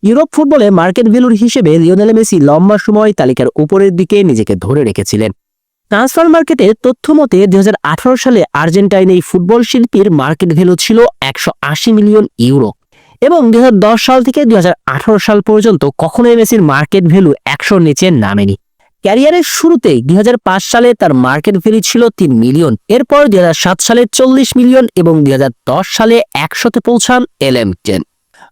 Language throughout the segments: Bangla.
ইউরোপ ফুটবলে মার্কেট ভ্যালুর হিসেবে লিওনেল মেসি লম্বা সময় তালিকার উপরের দিকে নিজেকে ধরে রেখেছিলেন। ট্রান্সফার মার্কেটের তথ্য মতে 2018 সালে আর্জেন্টাইন এই ফুটবল শিল্পীর মার্কেট ভ্যালু ছিল 180 মিলিয়ন ইউরো এবং 2010 সাল থেকে 2018 সাল পর্যন্ত কখনোই মেসির মার্কেট ভ্যালু 100-র নিচে নামেনি। ক্যারিয়ারের শুরুতে 2005 সালে তার মার্কেট ভ্যালু ছিল 3 মিলিয়ন, এরপর 2007 সালে 40 মিলিয়ন এবং 2010 সালে 100-তে পৌঁছান LM10।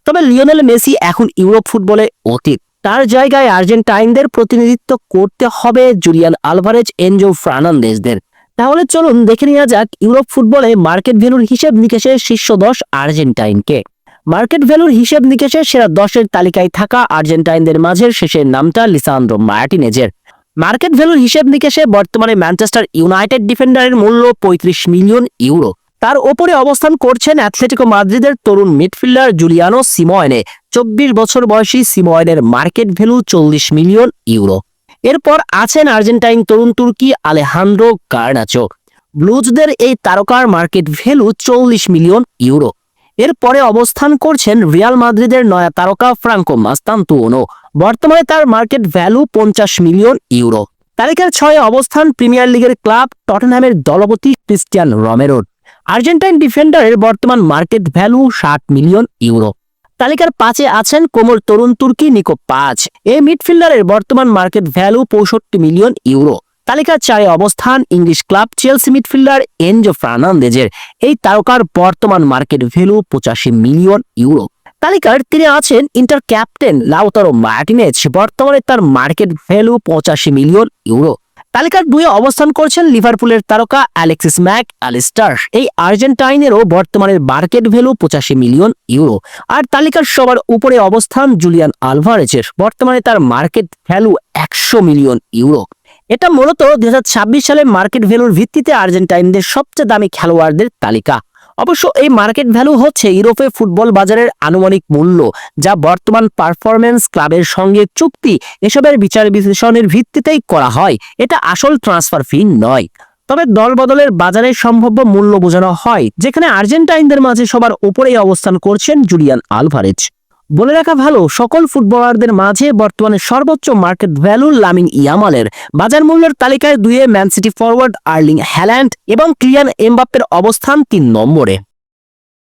তবে লিওনেল মেসি এখন ইউরোপ ফুটবলে অতীত। তার জায়গায় আর্জেন্টাইনদের প্রতিনিধিত্ব করতে হবে জুলিয়ান আলভারেজ, এনজো ফার্নান্দেজদের। তাহলে চলুন দেখে নেওয়া যাক ইউরোপ ফুটবলে মার্কেট ভ্যালুর হিসেব নিকেশে শীর্ষ 10 আর্জেন্টাইনকে। মার্কেট ভ্যালুর হিসেব নিকেশে সেরা 10-এর তালিকায় থাকা আর্জেন্টাইনদের মাঝের শেষের নামটা লিসান্দ্রো মার্টিনেজের। মার্কেট ভ্যালুর হিসেব নিকেশে বর্তমানে ম্যানচেস্টার ইউনাইটেড ডিফেন্ডারের মূল্য 35 মিলিয়ন ইউরো। তার ওপরে অবস্থান করছেন অ্যাথলেটিকো মাদ্রিদের তরুণ মিডফিল্ডার জুলিয়ানো সিমোয়েনে। 24 বছর বয়সী সিমোয়েনের মার্কেট ভ্যালু 40 মিলিয়ন ইউরো। এরপর আছেন আর্জেন্টাইন তরুণ তুর্কি আলেহান্দ্রো গার্নাচো। ব্লুজদের এই তারকার মার্কেট ভ্যালু 40 মিলিয়ন ইউরো। এরপরে অবস্থান করছেন রিয়াল মাদ্রিদের নয়া তারকা ফ্রাঙ্কো মাস্তান্তুওনো। বর্তমানে তার মার্কেট ভ্যালু 50 মিলিয়ন ইউরো। তালিকার 6-এ অবস্থান প্রিমিয়ার লিগের ক্লাব টটেনহ্যামের দলপতি ক্রিস্টিয়ান রোমেরোর। আর্জেন্টাইন ডিফেন্ডারের বর্তমান মার্কেট ভ্যালু 60 মিলিয়ন ইউরো। তালিকার 5-এ আছেন কোমল তরুণ তুর্কি নিকো পাজ। এই মিডফিল্ডারের বর্তমান মার্কেট ভ্যালু 65 মিলিয়ন ইউরো। তালিকার 4-এ অবস্থান English club Chelsea midfielder Enzo ফার্নান্দেজের। এই তারকার বর্তমান মার্কেট ভ্যালু 85 মিলিয়ন ইউরো। তালিকার 3-এ আছেন ইন্টার ক্যাপ্টেন লাউতারো মার্টিনেজ। বর্তমানে তার মার্কেট ভ্যালু 85 মিলিয়ন ইউরো। তালিকার 2-এ অবস্থান করছেন লিভারপুলের তারকা অ্যালেক্সিস ম্যাক অ্যালিস্টার। এই আর্জেন্টাইনেরও বর্তমানের মার্কেট ভ্যালু 85 মিলিয়ন ইউরো। আর তালিকার সবার উপরে অবস্থান জুলিয়ান আলভারেজের। বর্তমানে তার মার্কেট ভ্যালু 100 মিলিয়ন ইউরো। এটা মূলত 2026 সালে মার্কেট ভ্যালুর ভিত্তিতে আর্জেন্টাইনদের সবচেয়ে দামি খেলোয়াড়দের তালিকা। অবশ্য এই মার্কেট ভ্যালু হচ্ছে ইউরোপে ফুটবল বাজারের আনুমানিক মূল্য, যা বর্তমান পারফরম্যান্স, ক্লাবের সঙ্গে চুক্তি, এসবের বিচার বিশ্লেষণের ভিত্তিতেই করা হয়। এটা আসল ট্রান্সফার ফি নয়। তবে দল বদলের বাজারে সম্ভাব্য মূল্য বোঝানো হয়, যেখানে আর্জেন্টাইনদের মাঝে সবার উপরেই অবস্থান করছেন জুলিয়ান আলভারেজ। বলে রাখা ভালো, সকল ফুটবলারদের মাঝে বর্তমানে সর্বোচ্চ মার্কেট ভ্যালু লামিন ইয়ামালের। বাজার মূল্যের তালিকায় 2-এ Man City forward Erling Haaland এবং কিলিয়ান এমবাপ্পের অবস্থান 3 নম্বরে।